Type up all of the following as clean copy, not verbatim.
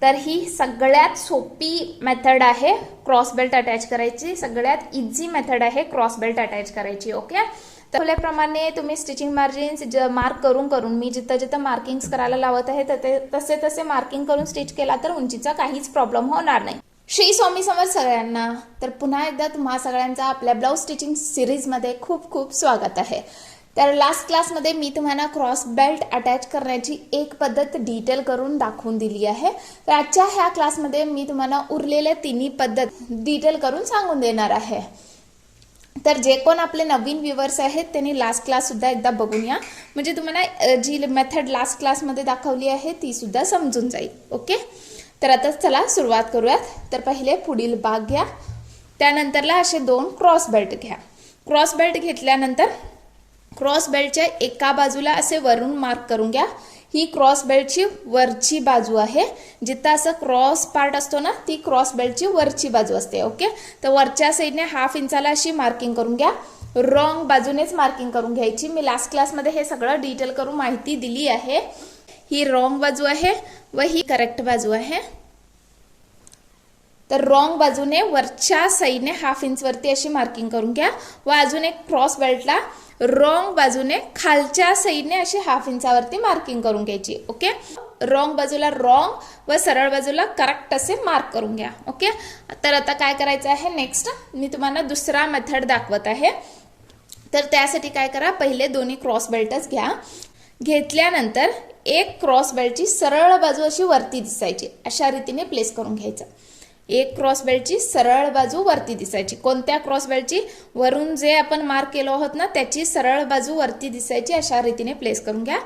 तर ही सगळ्यात सोपी मेथड आहे क्रॉस बेल्ट अटॅच करायची, सगळ्यात इझी मेथड आहे क्रॉस बेल्ट अटॅच करायची. ओके, त्याप्रमाणे तुम्ही स्टिचिंग मार्जिन्स मार्क करून करून मी जिथं जिथं मार्किंग्स करायला लावत आहे तर तसे तसे मार्किंग करून स्टिच केला तर उंचीचा काहीच प्रॉब्लेम होणार नाही. श्री स्वामी समर्थ सगळ्यांना. तर पुन्हा एकदा तुम्हा सगळ्यांचा आपल्या ब्लाऊज स्टिचिंग सिरीजमध्ये खूप खूप स्वागत आहे. तर लास्ट क्लासमध्ये मी तुम्हाला क्रॉस बेल्ट अटॅच करण्याची एक पद्धत डिटेल करून दाखवून दिली आहे. तर आजच्या ह्या क्लासमध्ये मी तुम्हाला उरलेल्या तिन्ही पद्धत डिटेल करून सांगून देणार आहे. तर जे कोण आपले नवीन व्ह्यूअर्स आहेत त्यांनी लास्ट क्लास सुद्धा एकदा बघून या, म्हणजे तुम्हाला जी मेथड लास्ट क्लासमध्ये दाखवली आहे ती सुद्धा समजून जाईल. ओके, तर आता चला सुरुवात करूयात. तर पहिले पुढील भाग घ्या, त्यानंतरला असे 2 क्रॉस बेल्ट घ्या. क्रॉस बेल्ट घेतल्यानंतर क्रॉस बेल्टच्या एका बाजूला असे वरून मार्क करून घ्या. ही क्रॉस बेल्टची वरची बाजू आहे, जिथं असं क्रॉस पार्ट असतो ना ती क्रॉस बेल्टची वरची बाजू असते. ओके, तर वरच्या साईडने 1/2 इंचाला अशी मार्किंग करून घ्या. रॉंग बाजूनेच मार्किंग करून घ्यायची. मी लास्ट क्लासमध्ये हे सगळं डिटेल करून माहिती दिली आहे. ही रॉंग बाजू आहे व ही करेक्ट बाजू आहे. तर रॉंग बाजूने वरच्या साईडने 1/2 इंच वरती अशी मार्किंग करून घ्या व अजून एक क्रॉस बेल्टला रॉंग बाजूने खालच्या साईडने अशी 1/2 इंचावरती मार्किंग करून घ्यायची. ओके, रॉंग बाजूला रॉंग व सरळ बाजूला करेक्ट असे मार्क करून घ्या. ओके, तर आता काय करायचं आहे, नेक्स्ट मी तुम्हाला दुसरा मेथड दाखवत आहे. तर त्यासाठी काय करा, पहिले दोन्ही क्रॉस बेल्टच घ्या. घेतल्यानंतर एक क्रॉस बेल्टची सरळ बाजू अशी वरती दिसायची अशा रीतीने प्लेस करून घ्यायचं. एक क्रॉस बेल्टची सरळ बाजू वरती दिसायची. कोणत्या क्रॉस बेल्टची? वरून जे आपण मार्क केलो आहोत ना त्याची सरळ बाजू वरती दिसायची अशा रीतीने प्लेस करून घ्या.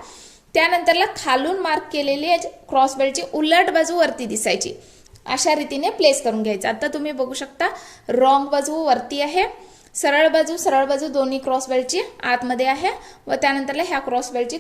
त्यानंतरला खालून मार्क केलेली क्रॉस बेल्टची उलट बाजू वरती दिसायची अशा रीतीने प्लेस करून घ्यायचं. आता तुम्ही बघू शकता रॉंग बाजू वरती आहे, सरळ बाजू दोन्ही क्रॉस बेल्टची आतमध्ये आहे व त्यानंतरला ह्या क्रॉस बेल्टची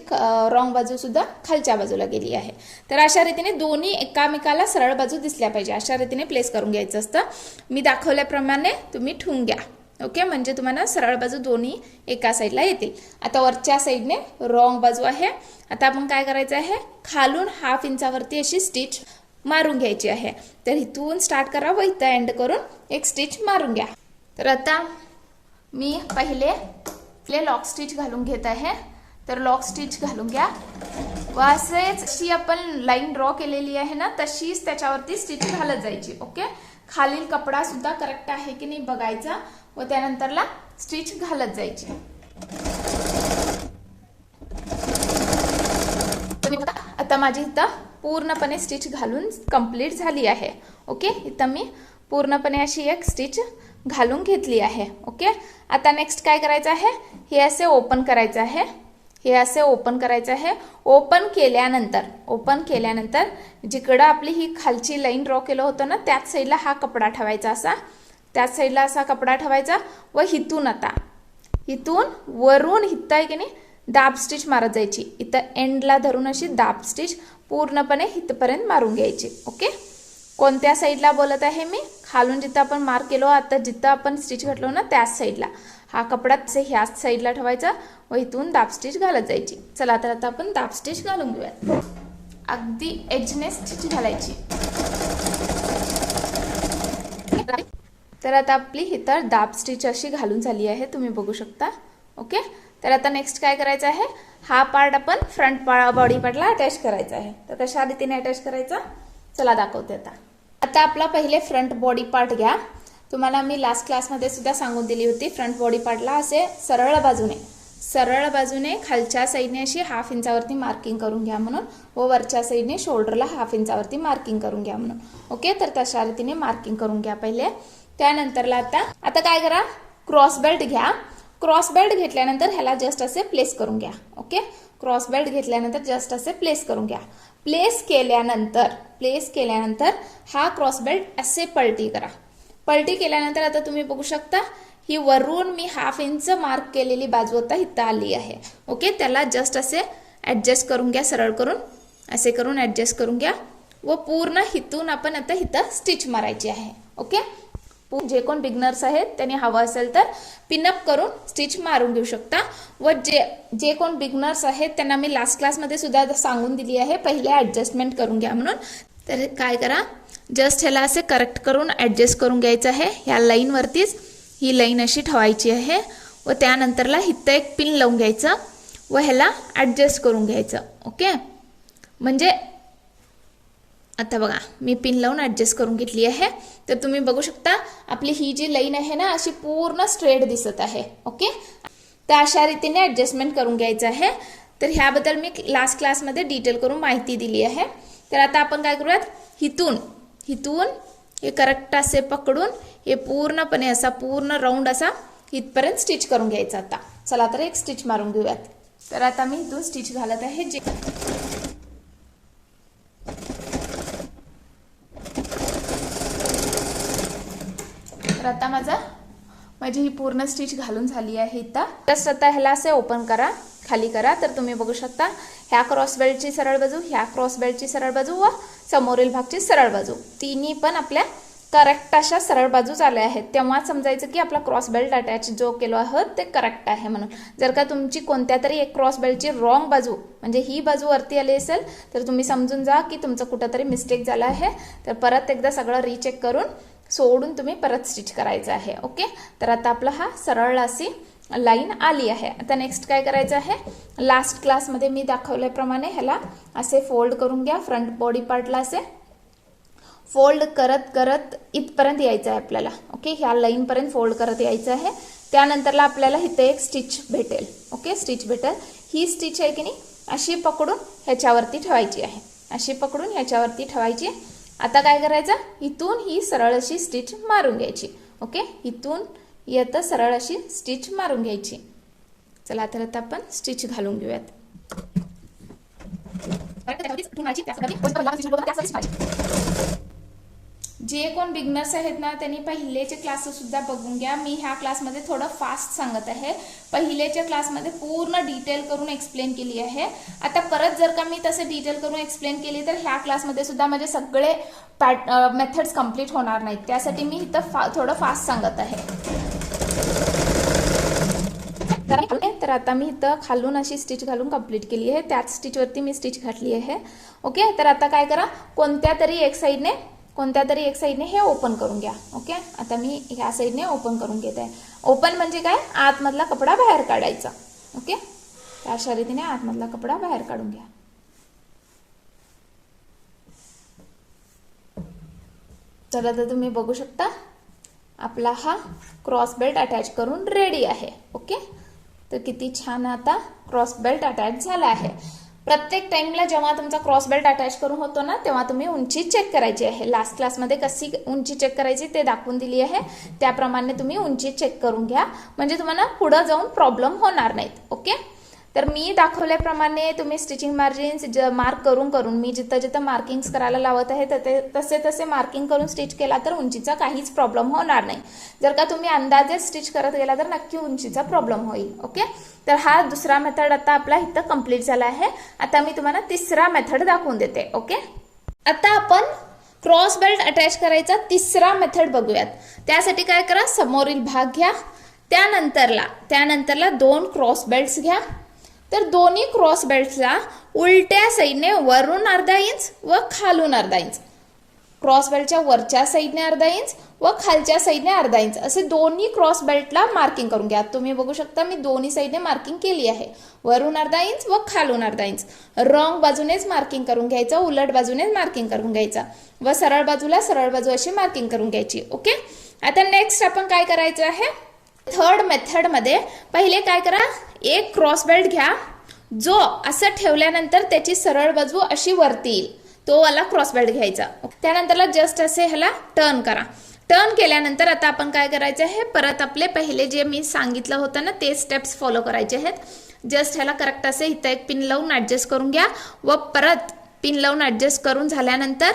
रॉंग बाजू सुद्धा खालच्या बाजूला गेली आहे. तर अशा रीतीने दोन्ही एकामेकाला सरळ बाजू दिसल्या पाहिजे अशा रीतीने प्लेस करून घ्यायचं असतं. मी दाखवल्याप्रमाणे तुम्ही ठेवून घ्या. ओके, म्हणजे तुम्हाला सरळ बाजू दोन्ही एका साईडला येतील. आता वरच्या साईडने रॉंग बाजू आहे. आता आपण काय करायचं आहे, खालून 1/2 इंचावरती अशी स्टिच मारून घ्यायची आहे. तर इथून स्टार्ट करा व इथं एंड करून एक स्टिच मारून घ्या. तर आता मी पहिले लॉक स्टिच घालून घेत आहे. तर लॉक स्टिच घालून घ्या व असेच अशी आपण लाईन ड्रॉ केलेली आहे ना तशीच त्याच्यावरती स्टिच घालत जायची. ओके, खालील कपडा सुद्धा करेक्ट आहे की नाही बघायचा व त्यानंतरला स्टिच घालत जायची. आता माझी इथं पूर्णपणे स्टिच घालून कंप्लीट झाली आहे. ओके, इथं मी पूर्णपणे अशी एक स्टिच घालून घेतली आहे. ओके, आता नेक्स्ट काय करायचं आहे, हे असे ओपन करायचं आहे. हे असे ओपन करायचं आहे. ओपन केल्यानंतर जिकडं आपली ही खालची लाईन ड्रॉ केलं होतं ना त्याच साईडला हा कपडा ठेवायचा, त्याच साईडला असा कपडा ठेवायचा व इथून वरून इथं आहे की नाही दाब स्टिच मारत जायची. इथं एंडला धरून अशी दाब स्टिच पूर्णपणे इथपर्यंत मारून घ्यायची. ओके, कोणत्या साईडला बोलत आहे मी, खालून जिथं आपण मार्क केलो आता जिथं आपण स्टिच घातलो ना त्याच साईडला हा कपडा ह्याच साईडला ठेवायचा व इथून दाब स्टिच घालत जायची. चला तर आता आपण दाब स्टिच घालून घेऊयात. अगदी एजने स्टिच घालायची. तर आता आपली इथं दाब स्टिच अशी घालून झाली आहे, तुम्ही बघू शकता. ओके, तर आता नेक्स्ट काय करायचं आहे, हा पार्ट आपण फ्रंट बॉडी पार्टला अटॅच करायचा आहे. तर कशा रीतीने अटॅच करायचा चला दाखवते. आता आपला पहिले फ्रंट बॉडी पार्ट घ्या. तुम्हाला मी लास्ट क्लासमध्ये सुद्धा सांगून दिली होती फ्रंट बॉडी पार्टला असे सरळ बाजूने खालच्या साईडने अशी 1/2 इंचावरती मार्किंग करून घ्या म्हणून व वरच्या साईडने शोल्डरला 1/2 इंचावरती मार्किंग करून घ्या म्हणून. ओके, तर तशा रीतीने मार्किंग करून घ्या पहिले. त्यानंतरला आता काय करा, क्रॉस बेल्ट घ्या. क्रॉस बेल्ट घेतल्यानंतर ह्याला जस्ट असे प्लेस करून घ्या. ओके, क्रॉस बेल्ट घेतल्यानंतर जस्ट असे प्लेस करून घ्या. प्लेस केल्यानंतर हा क्रॉस बेल्ट असे पलटी करा. पलटी केल्यानंतर आता तुम्ही बघू शकता ही वरून मी 1/2 इंच मार्क केलेली बाजू आता इथं आली आहे. ओके, त्याला जस्ट असे ऍडजस्ट करून घ्या, सरळ करून असे करून ऍडजस्ट करून घ्या व पूर्ण हिथून आपण आता इथं स्टिच मारायची आहे. ओके, जे कोण बिगनर्स आहेत त्यांनी हवं असेल तर पिनअप करून स्टिच मारून घेऊ शकता व जे कोण बिगनर्स आहेत त्यांना मी लास्ट क्लासमध्ये सुद्धा सांगून दिली आहे पहिले ऍडजस्टमेंट करून घ्या म्हणून. तर काय करा, जस्ट ह्याला असे करेक्ट करून ॲडजस्ट करून घ्यायचं आहे. ह्या लाईनवरतीच ही लाईन अशी ठेवायची आहे व त्यानंतरला इथं एक पिन लावून घ्यायचं व ह्याला ॲडजस्ट करून घ्यायचं. ओके, म्हणजे आता बघा मी पिन लावून ॲडजस्ट करून घेतली आहे. तर तुम्ही बघू शकता आपली ही जी लाईन आहे ना अशी पूर्ण स्ट्रेट दिसत आहे. ओके, तर अशा रीतीने ॲडजस्टमेंट करून घ्यायचं आहे. तर ह्याबद्दल मी लास्ट क्लासमध्ये डिटेल करून माहिती दिली आहे. तर आता आपण काय करूयात, हिथून हे करेक्ट असे पकडून हे पूर्णपणे असा पूर्ण राऊंड असा इथपर्यंत स्टिच करून घ्यायचा. आता चला तर एक स्टिच मारून घेऊयात. तर आता मी इथून स्टिच घालत आहे. जे तर आता माझी ही पूर्ण स्टिच घालून झाली आहे. जस्ट आता ह्याला असे ओपन करा, खाली करा. तर तुम्ही बघू शकता ह्या क्रॉस बेल्टची सरळ बाजू, ह्या क्रॉस बेल्टची सरळ बाजू व समोरील भागची सरळ बाजू, तिन्ही पण आपल्या करेक्ट अशा सरळ बाजू आल्या आहेत. तेव्हा समजायचं की आपला क्रॉस बेल्ट अटॅच जो केलो आहोत ते करेक्ट आहे म्हणून. जर का तुमची कोणत्या तरी एक क्रॉस बेल्टची रॉंग बाजू म्हणजे ही बाजू वरती आली असेल तर तुम्ही समजून जा की तुमचं कुठंतरी मिस्टेक झाला आहे. तर परत एकदा सगळं रीचेक करून सोडून तुम्ही परत स्टिच करायचं आहे. ओके, तर आता आपला हा सरळ अशी लाईन आली आहे. आता नेक्स्ट काय करायचं आहे, लास्ट क्लासमध्ये मी दाखवल्याप्रमाणे ह्याला असे फोल्ड करून घ्या. फ्रंट बॉडी पार्टला असे फोल्ड करत करत इथपर्यंत यायचं आहे आपल्याला. ओके, ह्या लाईनपर्यंत फोल्ड करत यायचं आहे. त्यानंतरला आपल्याला इथे एक स्टिच भेटेल. ओके, स्टिच भेटेल. ही स्टिच आहे की नाही अशी पकडून ह्याच्यावरती ठेवायची आहे, अशी पकडून ह्याच्यावरती ठेवायची. आता काय करायचं, इथून ही सरळ अशी स्टिच मारून घ्यायची. ओके, इथून येतं सरळ अशी स्टिच मारून घ्यायची. चला तर आता आपण स्टिच घालून घेऊयात. जे कोण बिगनर्स आहेत ना त्यांनी पहिलेचे क्लासेस सुद्धा बघून घ्या. मी ह्या क्लासमध्ये थोडं फास्ट सांगत आहे. पहिलेच्या क्लासमध्ये पूर्ण डिटेल करून एक्सप्लेन केली आहे. आता परत जर का मी तसे डिटेल करून एक्सप्लेन केली तर ह्या क्लासमध्ये सुद्धा माझे सगळे मेथड्स कंप्लीट होणार नाहीत. त्यासाठी मी इथं थोडं फास्ट सांगत आहे. तर आता मी इथं खालून अशी स्टिच घालून कंप्लीट केली आहे. त्याच स्टिचवरती मी स्टिच घातली आहे. ओके, तर आता काय करा, कोणत्या तरी एक साईडने हे ओपन करून घ्या. ओके, आता मी ह्या साईडने ओपन करून घेत आहे. ओपन म्हणजे काय, आतमधला कपडा बाहेर काढायचा. ओके, अशा रीतीने आतमधला कपडा बाहेर काढून घ्या. तर आता तुम्ही बघू शकता आपला हा क्रॉस बेल्ट अटॅच करून रेडी आहे. ओके, तर किती छान आता क्रॉस बेल्ट अटॅच झाला आहे. प्रत्येक टाइमला जेव्हा तुमचा क्रॉस बेल्ट अटॅच करून होतो ना तेव्हा तुम्ही उंची चेक करायची आहे. लास्ट क्लासमध्ये कशी उंची चेक करायची ते दाखवून दिली आहे. त्याप्रमाणे तुम्ही उंची चेक करून घ्या म्हणजे तुम्हाला पुढे जाऊन प्रॉब्लेम होणार नाहीत. ओके, तर मी दाखवल्याप्रमाणे तुम्ही स्टिचिंग मार्जिन्स मार्क करून मी जिथं मार्किंग्स करायला लावत आहे तसे मार्किंग करून स्टिच केला तर उंचीचा काहीच प्रॉब्लेम होणार नाही. जर का तुम्ही अंदाजे स्टिच करत गेला तर नक्की उंचीचा प्रॉब्लेम होईल. ओके, तर हा दुसरा मेथड आता आपला इथं कंप्लीट झाला आहे. आता मी तुम्हाला तिसरा मेथड दाखवून देते. ओके, आता आपण क्रॉस बेल्ट अटॅच करायचा तिसरा मेथड बघूयात. त्यासाठी काय करा, समोरील भाग घ्या. त्यानंतरला 2 क्रॉस बेल्ट्स घ्या. तर दोन्ही क्रॉस बेल्ट्सला उलट्या साईडने वरून अर्धा इंच व खालून अर्धा इंच, क्रॉस बेल्टच्या वरच्या साईडने अर्धा इंच व खालच्या साईडने अर्धा इंच असे दोन्ही क्रॉस बेल्टला मार्किंग करून घ्या. तुम्ही बघू शकता मी दोन्ही साईडने मार्किंग केली आहे. वरून अर्धा इंच व खालून अर्धा इंच. रॉंग बाजूनेच मार्किंग करून घ्यायचं, उलट बाजूनेच मार्किंग करून घ्यायचं व सरळ बाजूला सरळ बाजू अशी मार्किंग करून घ्यायची. ओके, आता नेक्स्ट आपण काय करायचं आहे, थर्ड मेथडमध्ये पहिले काय करा, एक क्रॉस बेल्ट घ्या जो असं ठेवल्यानंतर त्याची सरळ बाजू अशी वरती येईल तो वाला क्रॉस बेल्ट घ्यायचा. त्यानंतरला जस्ट असे ह्याला टर्न करा. टर्न केल्यानंतर आता आपण काय करायचं आहे, परत आपले पहिले जे मी सांगितलं होतं ना ते स्टेप्स फॉलो करायचे आहेत. जस्ट ह्याला करेक्ट असे इथं एक पिन लावून ॲडजस्ट करून घ्या व परत पिन लावून ॲडजस्ट करून झाल्यानंतर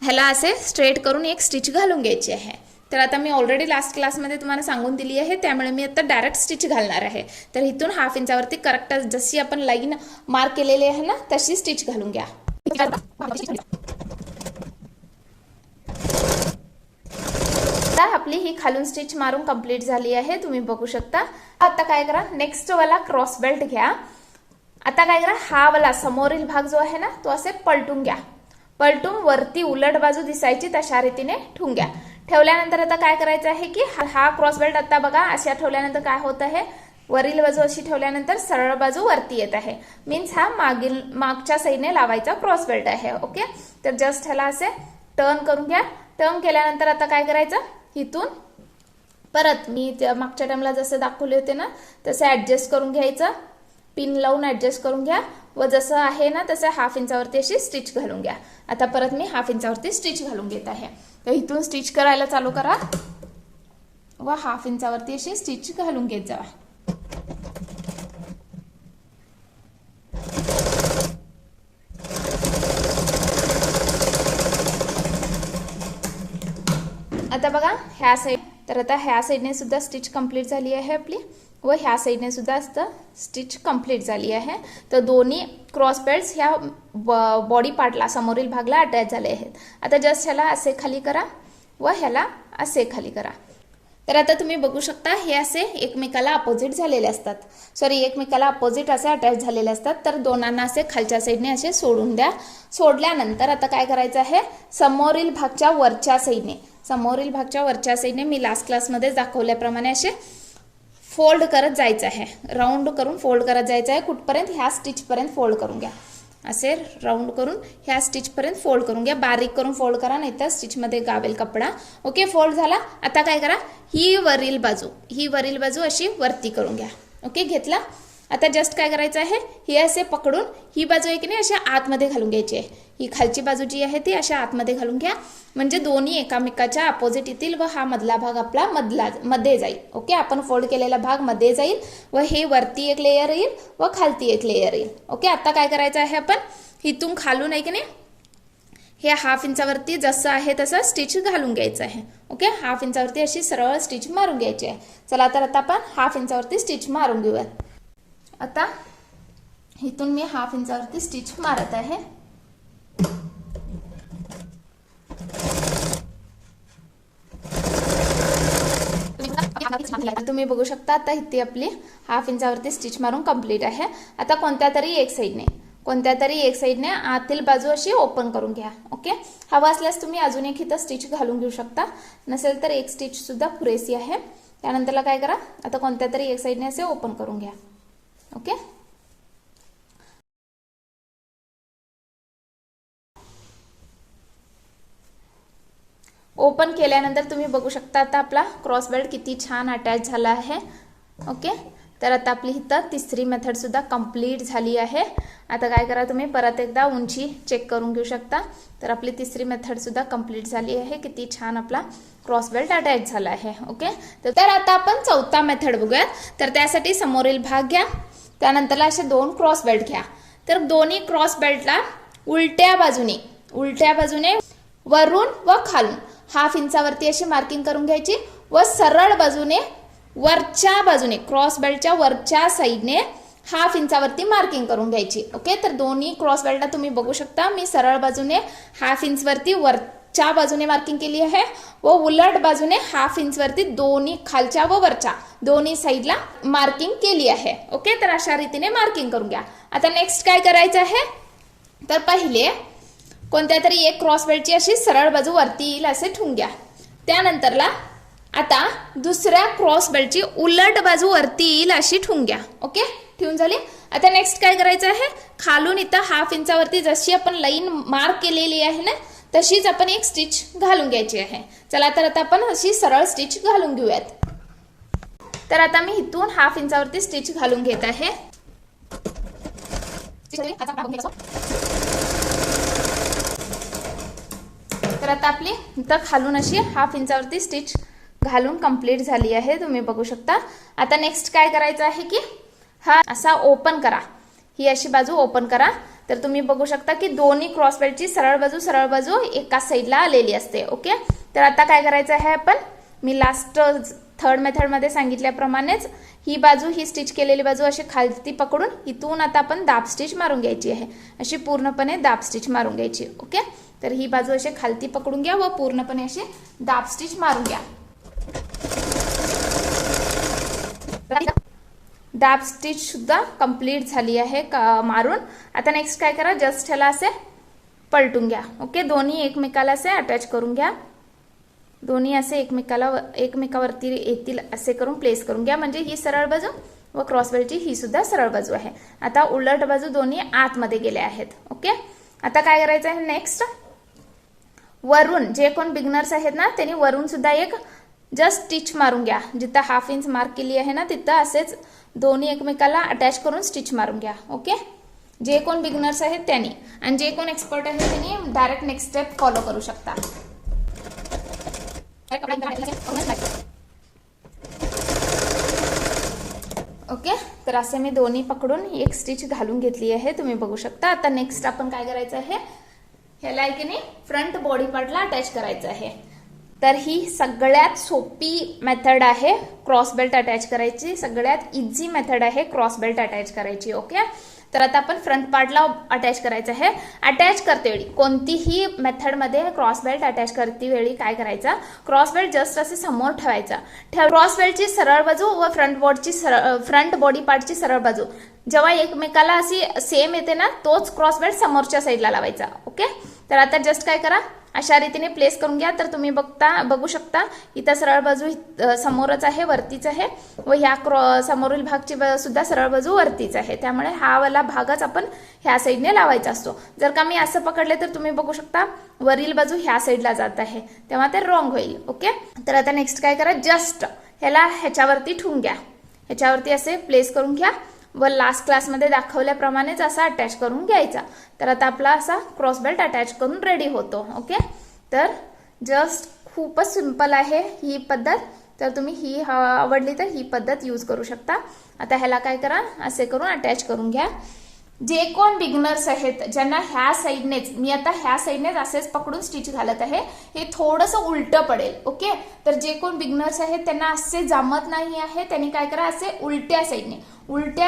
ह्याला असे स्ट्रेट करून एक स्टिच घालून घ्यायची आहे. तर आता मी ऑलरेडी लास्ट क्लासमध्ये तुम्हाला सांगून दिली आहे त्यामुळे मी आता डायरेक्ट स्टिच घालणार आहे. तर इथून हाफ इंचावरती करेक्ट जशी आपण लाईन मार्क केलेली आहे ना तशी स्टिच घालून घ्या. आपली ही खालून स्टिच मारून कंप्लीट झाली आहे, तुम्ही बघू शकता. आता काय करा, नेक्स्ट वाला क्रॉस बेल्ट घ्या. आता काय करा, हा वाला समोरील भाग जो आहे ना तो असे पलटून घ्या. पलटून वरती उलट बाजू दिसायची तशा रीतीने ठेवून घ्या. ठेवल्यानंतर आता काय करायचं आहे की हा क्रॉस बेल्ट आता बघा अशा ठेवल्यानंतर काय होत आहे, वरील बाजू अशी ठेवल्यानंतर सरळ बाजू वरती येत आहे. मीन्स हा मागच्या साईडने लावायचा क्रॉस बेल्ट आहे. ओके, तर जस्ट ह्याला असे टर्न करून घ्या. टर्न केल्यानंतर आता काय करायचं, इथून परत मी मागच्या टाइमला जसं दाखवले होते ना तसं ऍडजस्ट करून घ्यायचं. पिन लावून ऍडजस्ट करून घ्या व जसं आहे ना तसं हाफ इंचावरती अशी स्टिच घालून घ्या. आता परत मी हाफ इंचावरती स्टिच घालून घेत आहे. तर इथून स्टिच करायला चालू करा व हाफ इंचावरती अशी स्टिच घालून घेत जावा. आता बघा ह्या साईड, तर आता ह्या साईडने सुद्धा स्टिच कंप्लीट झाली आहे आपली व ह्या साईडने सुद्धा स्टिच कंप्लीट झाली आहे. तर दोन्ही क्रॉस बेल्ट्स ह्या बॉडी पार्टला समोरील भागला अटॅच झाले आहेत. आता जस्ट ह्याला असे खाली करा व ह्याला असे खाली करा. तर आता तुम्ही बघू शकता हे असे एकमेकाला अपोजिट झालेले असतात, एकमेकाला अपोजिट असे अटॅच झालेले असतात. तर दोनांना असे खालच्या साईडने असे सोडून द्या. सोडल्यानंतर आता काय करायचं आहे, समोरील भागच्या वरच्या साईडने मी लास्ट क्लासमध्ये दाखवल्याप्रमाणे असे फोल्ड करत जायचं आहे. राऊंड करून फोल्ड करत जायचं आहे. कुठपर्यंत, ह्या स्टिचपर्यंत फोल्ड करून घ्या. असे राऊंड करून ह्या स्टिचपर्यंत फोल्ड करून घ्या. बारीक करून फोल्ड करा नाहीतर स्टिचमध्ये गावेल कपडा. ओके, फोल्ड झाला. आता काय करा, ही वरील बाजू अशी वरती करून घ्या. ओके, घेतला. आता जस्ट काय करायचं आहे, हे असे पकडून ही बाजू आहे की नाही अशा आतमध्ये घालून घ्यायची आहे. ही खालची बाजू जी आहे ती अशा आतमध्ये घालून घ्या, म्हणजे दोन्ही एकामेकाच्या अपोजिट येतील व हा मधला भाग आपला मध्ये जाईल. ओके, आपण फोल्ड केलेला भाग मध्ये जाईल व हे वरती एक लेयर येईल व खालती एक लेयर येईल. ओके, आता काय करायचं आहे, आपण इथून खालून आहे की नाही हे हाफ इंचावरती जसं आहे तसं स्टिच घालून घ्यायचं आहे. ओके, हाफ इंचावरती अशी सरळ स्टिच मारून घ्यायची आहे. चला तर आता आपण हाफ इंचावरती स्टिच मारून घेऊयात. आता इथून मी हाफ इंचावरती स्टिच मारत आहे. तुम्ही बघू शकता आता इथे आपली हाफ इंचावरती स्टिच मारून कंप्लीट आहे. आता कोणत्या तरी एक साईडने आतील बाजू अशी ओपन करून घ्या. ओके, हवा असल्यास तुम्ही अजून एक इथं स्टिच घालून घेऊ शकता, नसेल तर एक स्टिच सुद्धा पुरेसी आहे. त्यानंतरला काय करा, आता कोणत्या तरी एक साईडने असे ओपन करून घ्या. ओके, ओपन केल्यानंतर तुम्ही बघू शकता आता आपला क्रॉस बेल्ट किती छान अटॅच झाला आहे. ओके, तर आता आपली इथं तिसरी मेथड सुद्धा कंप्लीट झाली आहे. आता काय करा, तुम्ही परत एकदा उंची चेक करून घेऊ शकता. तर आपली तिसरी मेथड सुद्धा कंप्लीट झाली आहे. किती छान आपला क्रॉस बेल्ट अटॅच झाला आहे. ओके, तर आता आपण चौथा मेथड बघूया. तर त्यासाठी समोरील भाग घ्या, त्यानंतरला असे दोन क्रॉस बेल्ट घ्या. तर दोन्ही क्रॉस बेल्टला उलट्या बाजूने वरून व खालून हाफ इंचावरती अशी मार्किंग करून घ्यायची व सरळ बाजूने वरच्या बाजूने क्रॉस बेल्टच्या वरच्या साईडने हाफ इंचावरती मार्किंग करून घ्यायची. ओके, तर दोन्ही क्रॉस बेल्टला तुम्ही बघू शकता मी सरळ बाजूने हाफ इंचवरती वरच्या बाजूने मार्किंग केली आहे व उलट बाजूने हाफ इंचवरती दोन्ही खालच्या व वरच्या दोन्ही साईडला मार्किंग केली आहे. ओके, तर अशा रीतीने मार्किंग करून घ्या. आता नेक्स्ट काय करायचं आहे, तर पहिले कोणत्या तरी एक क्रॉस बेल्टची अशी सरळ बाजू वरती येईल असे ठेवून घ्या. त्यानंतरला आता दुसऱ्या क्रॉस बेल्टची उलट बाजू वरती येईल अशी ठेवून घ्या. ओके, ठेवून झाली. आता नेक्स्ट काय करायचं आहे, खालून इथं हाफ इंचावरती जशी आपण लाईन मार्क केलेली आहे ना तशीच आपण एक स्टिच घालून घ्यायची आहे. चला तर आता आपण अशी सरळ स्टिच घालून घेऊयात. तर आता मी इथून हाफ इंचावरती स्टिच घालून घेत आहे. तर आता आपली इथं खालून अशी हाफ इंचावरती स्टिच घालून कंप्लीट झाली आहे, तुम्ही बघू शकता. आता नेक्स्ट काय करायचं आहे की हा असा ओपन करा, ही अशी बाजू ओपन करा. तर तुम्ही बघू शकता की दोन्ही क्रॉस बेल्टची सरळ बाजू एका साईडला आलेली असते. ओके, तर आता काय करायचं आहे, आपण मी लास्ट थर्ड मेथडमध्ये सांगितल्याप्रमाणेच ही स्टिच केलेली बाजू अशी खालती पकडून इथून आता आपण दाब स्टिच मारून घ्यायची आहे. अशी पूर्णपणे दाब स्टिच मारून घ्यायची. ओके, तर ही बाजू अशी खालती पकडून घ्या व पूर्णपणे अशी दाब स्टिच मारून घ्या. दाब स्टिच सुद्धा कंप्लीट झाली आहे मारून. आता नेक्स्ट काय करा, जस्ट ह्याला असे पलटून घ्या. ओके, दोन्ही एकमेकाला असे अटॅच करून घ्या. दोन्ही असे एकमेकावरती येतील असे करून प्लेस करून घ्या. म्हणजे ही सरळ बाजू व क्रॉसबेल्टची ही सुद्धा सरळ बाजू आहे. आता उलट बाजू दोन्ही आतमध्ये गेल्या आहेत. ओके, आता काय करायचं आहे नेक्स्ट, वरून जे कोण बिगनर्स आहेत ना त्यांनी वरून सुद्धा एक जस्ट स्टिच मारून घ्या. जिथं हाफ इंच मार्क केली आहे ना तिथं असेच दोन्ही एकमेकाला अटॅच करून स्टिच मारून घ्या. ओके, जे कोण बिगनर्स आहेत त्यांनी, आणि जे कोण एक्सपर्ट आहे त्यांनी डायरेक्ट नेक्स्ट स्टेप फॉलो करू शकता. ओके, तर असे मी दोन्ही पकडून एक स्टिच घालून घेतली आहे, तुम्ही बघू शकता. आता नेक्स्ट आपण काय करायचं आहे, ह्याला की नाही फ्रंट बॉडी पार्टला अटॅच करायचं आहे. तर ही सगळ्यात सोपी मेथड आहे क्रॉस बेल्ट अटॅच करायची, सगळ्यात इझी मेथड आहे क्रॉस बेल्ट अटॅच करायची. ओके, तर आता आपण फ्रंट पार्टला अटॅच करायचं आहे. अटॅच करते वेळी कोणतीही मेथडमध्ये क्रॉस बेल्ट अटॅच करते वेळी काय करायचं, क्रॉस बेल्ट जस्ट असे समोर ठेवायचा. क्रॉस बेल्टची सरळ बाजू व फ्रंट बॉडी पार्टची सरळ बाजू जेव्हा एकमेकाला अशी सेम येते ना, तोच क्रॉस बेल्ट समोरच्या साईडला लावायचा. ओके, तर आता जस्ट काय करा, अशा रीतीने प्लेस करून घ्या. तर तुम्ही बघू शकता इथं सरळ बाजू समोरच आहे, वरतीच आहे, व ह्या समोरील भागची सुद्धा सरळ बाजू वरतीच आहे. त्यामुळे हा वाला भागच आपण ह्या साईडने लावायचा असतो. जर का मी असं पकडले तर तुम्ही बघू शकता वरील बाजू ह्या साईडला जात आहे, तेव्हा ते रॉंग होईल. ओके, तर आता नेक्स्ट काय करा, जस्ट ह्याला ह्याच्यावरती ठेवून घ्या, ह्याच्यावरती असे प्लेस करून घ्या व लास्ट क्लासमध्ये दाखवल्याप्रमाणेच असा अटॅच करून घ्यायचा. तर आता आपला असा क्रॉस बेल्ट अटॅच करून रेडी होतो. ओके, तर जस्ट खूपच सिंपल आहे ही पद्धत. तर तुम्ही ही आवडली तर ही पद्धत यूज करू शकता. आता ह्याला काय करा, असे करून अटॅच करून घ्या. जे कोण बिगनर्स आहेत ज्यांना ह्या साईडनेच, मी आता ह्या साईडनेच असेच पकडून स्टिच घालत आहे, हे थोडंसं उलटं पडेल. ओके, तर जे कोण बिगनर्स आहेत त्यांना असे जमत नाही आहे, त्यांनी काय करा, असे उलट्या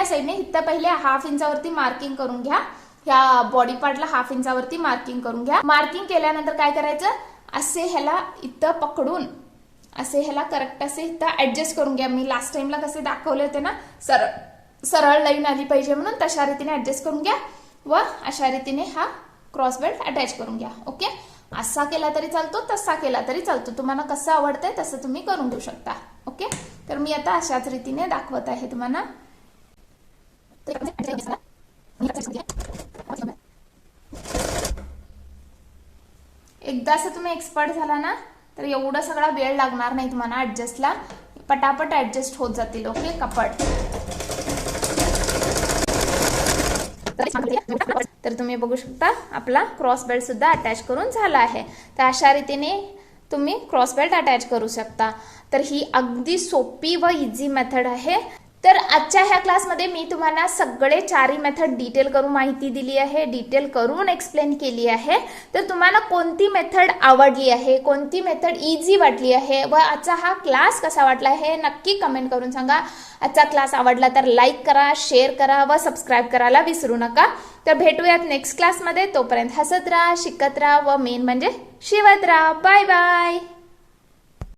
साईडने इथं पहिले हाफ इंचावरती मार्किंग करून घ्या. ह्या बॉडी पार्टला हाफ इंचावरती मार्किंग करून घ्या. मार्किंग केल्यानंतर काय करायचं, असे ह्याला इथं पकडून असे ह्याला करेक्ट असे इथं ऍडजस्ट करून घ्या. मी लास्ट टाइमला कसे दाखवले होते ना, सरळ लाईन आली पाहिजे म्हणून तशा रीतीने ऍडजस्ट करून घ्या व अशा रीतीने हा क्रॉस बेल्ट अटॅच करून घ्या. ओके, असा केला तरी चालतो, तसा केला तरी चालतो, तुम्हाला कसं आवडतंय तसं तुम्ही करून घेऊ शकता. ओके, तर मी आता अशाच रीतीने दाखवत आहे तुम्हाला. एकदा असं तुम्ही एक्सपर्ट झाला ना तर एवढा सगळा वेळ लागणार नाही तुम्हाला ऍडजस्टला, पटापट ऍडजस्ट होत जातील. ओके, कपड. तर तुम्ही बघू शकता आपला क्रॉस बेल्ट सुद्धा अटॅच करून झाला आहे. तर अशा रीतीने तुम्ही क्रॉस बेल्ट अटॅच करू शकता. तर ही अगदी सोपी व इझी मेथड आहे. तर आजच्या ह्या क्लासमध्ये मी तुम्हाला सगळे चारही मेथड डिटेल करून माहिती दिली आहे, डिटेल करून एक्सप्लेन केली आहे. तर तुम्हाला कोणती मेथड आवडली आहे, कोणती मेथड इझी वाटली आहे व आजचा हा क्लास कसा वाटला हे नक्की कमेंट करून सांगा. आजचा क्लास आवडला तर लाईक करा, शेअर करा व सबस्क्राईब करायला विसरू नका. तर भेटूयात नेक्स्ट क्लासमध्ये. तोपर्यंत हसत राहा, शिकत राहा व मेन म्हणजे शिवत राहा. Bye bye.